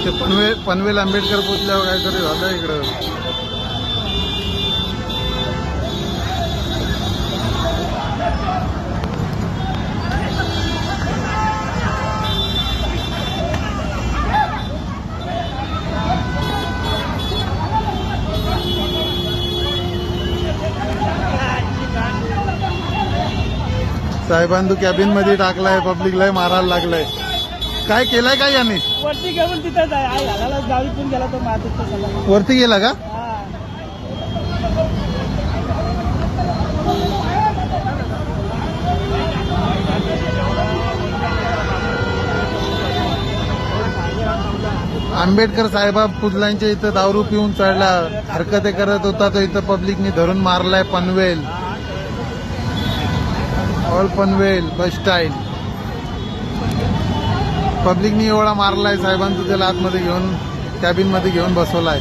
ते पनवेल आंबेडकर पुतळ्यावर काहीतरी झालं इकडं. साहेबांनी कॅबिन मध्ये टाकलाय, पब्लिकला मारायला लागलाय. काय केलंय काय याने? वरती घेऊन तिथं गावीतून गेला तो मारत वरती गेला का? आंबेडकर साहेबा पुतळ्यांच्या इथं दारू पिऊन चढला, हरकते करत होता तो इथं पब्लिकनी धरून मारलाय. पनवेल ऑल पनवेल बस स्टँड पब्लिकनी एवढा मारलाय. साहेबांचं त्याला आतमध्ये घेऊन कॅबिन मध्ये घेऊन बसवलाय.